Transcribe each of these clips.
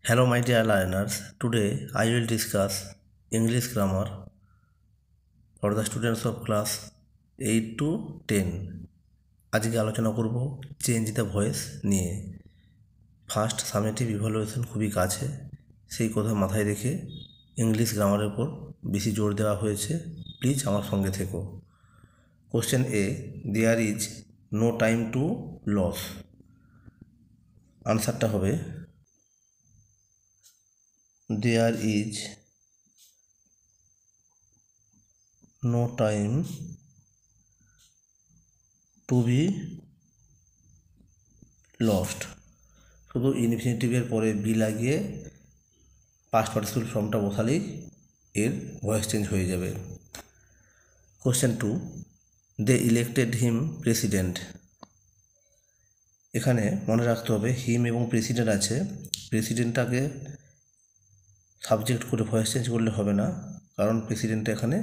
Hello my dear learners, today I will discuss English grammar for the students of class 8 to 10. আজকে আলোচনা করব change the voice নিয়ে। First summative evaluation খুবই কাছে, সেই কথা মাথায় রেখে ইংলিশ গ্রামারের উপর বেশি জোর দেওয়া হয়েছে। প্লিজ আমার সঙ্গে থেকো। Question a, there is no time to lose. আনসারটা হবে there is no time to be lost। শুধু ইনফিনিটিভের পরে বি লাগিয়ে পাস্ট পার্টিসিপল ফর্মটা বসালেই এর ভয়েস চেঞ্জ হয়ে যাবে। Question 2, they elected him president. এখানে মনে রাখতে হবে হিম এবং প্রেসিডেন্ট আছে, প্রেসিডেন্টটাকে সাবজেক্ট করে ভয়েস চেঞ্জ করলে হবে না, কারণ প্রেসিডেন্টটা এখানে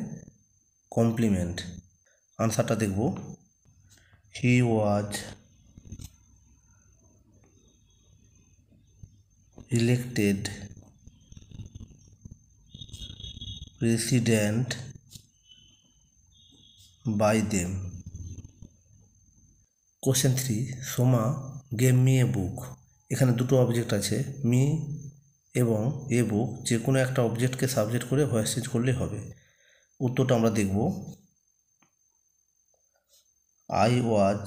কমপ্লিমেন্ট। আনসারটা দেখব, he was elected president by them. Question 3, Soma gave me a book. এখানে দুটো অবজেক্ট আছে, মি এবং এ বুক, যে কোনো একটা অবজেক্টকে সাবজেক্ট করে ভয়েস চেঞ্জ করলেই হবে। উত্তরটা আমরা দেখব, I was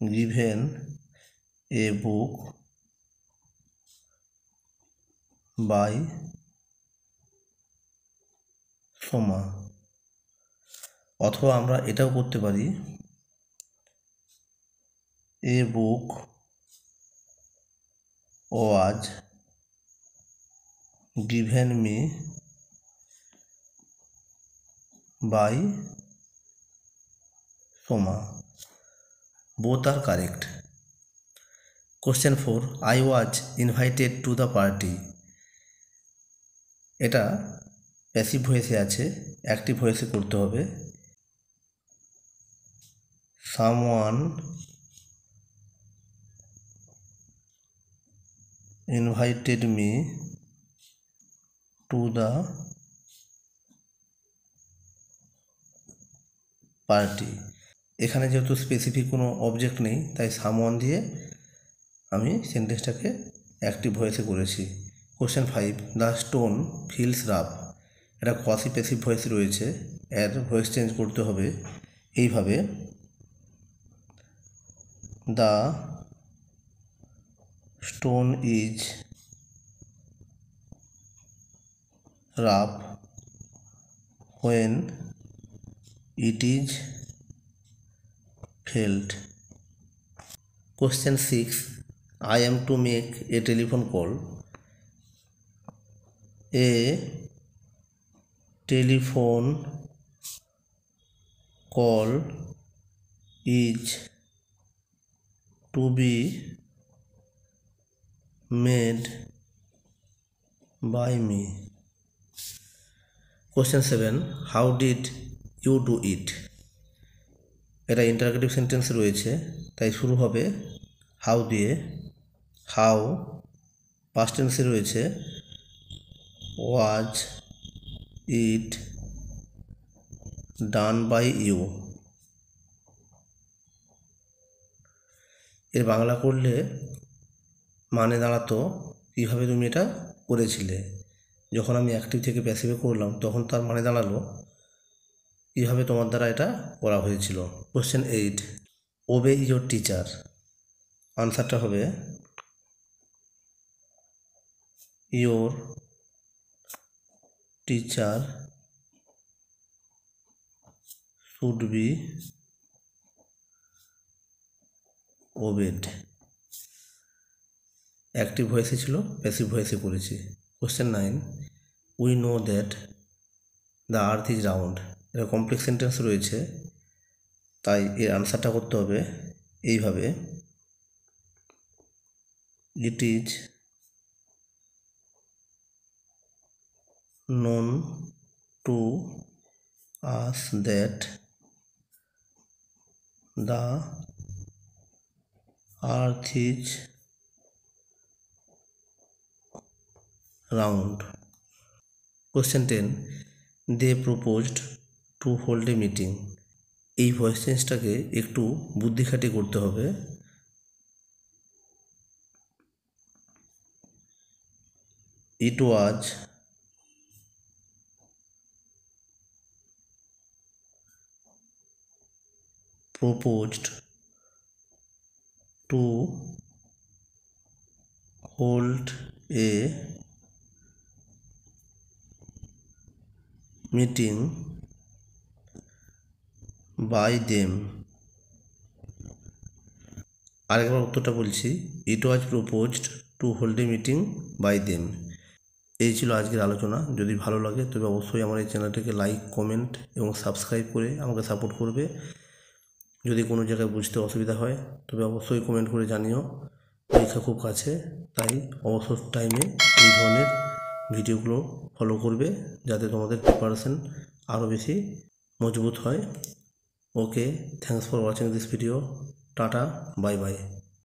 given a book by Soma. অথবা আমরা এটাও করতে পারি, a book was given me by Soma. both are correct. Question 4, I was invited to the party. এটা প্যাসিভ ভয়েসে আছে, অ্যাক্টিভ ভয়েসে করতে হবে। someone invited me to the party. এখানে যেহেতু স্পেসিফিক কোনো অবজেক্ট নেই, তাই সামওয়ান দিয়ে আমি সেন্টেন্সটাকে অ্যাক্টিভ ভয়েসে করেছি। Question 5, the stone feels rough. এটা কোয়াসি প্যাসিভ ভয়েস রয়েছে, এর ভয়েস চেঞ্জ করতে হবে এইভাবে, the stone is rough when it is felt. Question 6, I am to make a telephone call. A telephone call is to be made by me. Question 7, how did you do it? এটা interrogative sentence রয়েছে, তাই শুরু হবে how দিয়ে। How past টেন্সে রয়েছে, ওয়াজ ইট done by you. এর বাংলা করলে মানে দাঁড়াতো কীভাবে তুমি এটা করেছিলে। যখন আমি অ্যাক্টিভ থেকে প্যাসিভে করলাম তখন তার মানে দাঁড়ালো কীভাবে তোমার দ্বারা এটা করা হয়েছিল। Question 8, obey your teacher. আনসারটা হবে your teacher should be obeyed. Active ভয়েসে ছিল, প্যাসিভ ভয়েসে করেছি। Question 9, we know that the earth is round. এটা কমপ্লেক্স সেন্টেন্স রয়েছে, তাই এর আনসারটা করতে হবে এইভাবে, it is known to us that the earth is round. Question 10. They proposed to hold a meeting. এই ভয়েস চেঞ্জটাকে একটু বুদ্ধি খাটিয়ে করতে হবে। It was proposed to hold a meeting by them. আরেকবার উত্তরটা বলছি, it was proposed to hold a meeting by them. এই ছিল আজকের আলোচনা। যদি ভালো লাগে তবে অবশ্যই আমার এই চ্যানেলটাকে লাইক, কমেন্ট এবং সাবস্ক্রাইব করে আমাকে সাপোর্ট করবে। যদি কোনো জায়গায় বুঝতে অসুবিধা হয় তবে অবশ্যই কমেন্ট করে জানিও। পরীক্ষা খুব কাছে, তাই অবসর টাইমে এই ধরনের ভিডিওগুলো ফলো করবে যাতে তোমাদের প্রিপারেশন আরও বেশি মজবুত হয়। Okay, thanks for watching this video. Tata, bye by.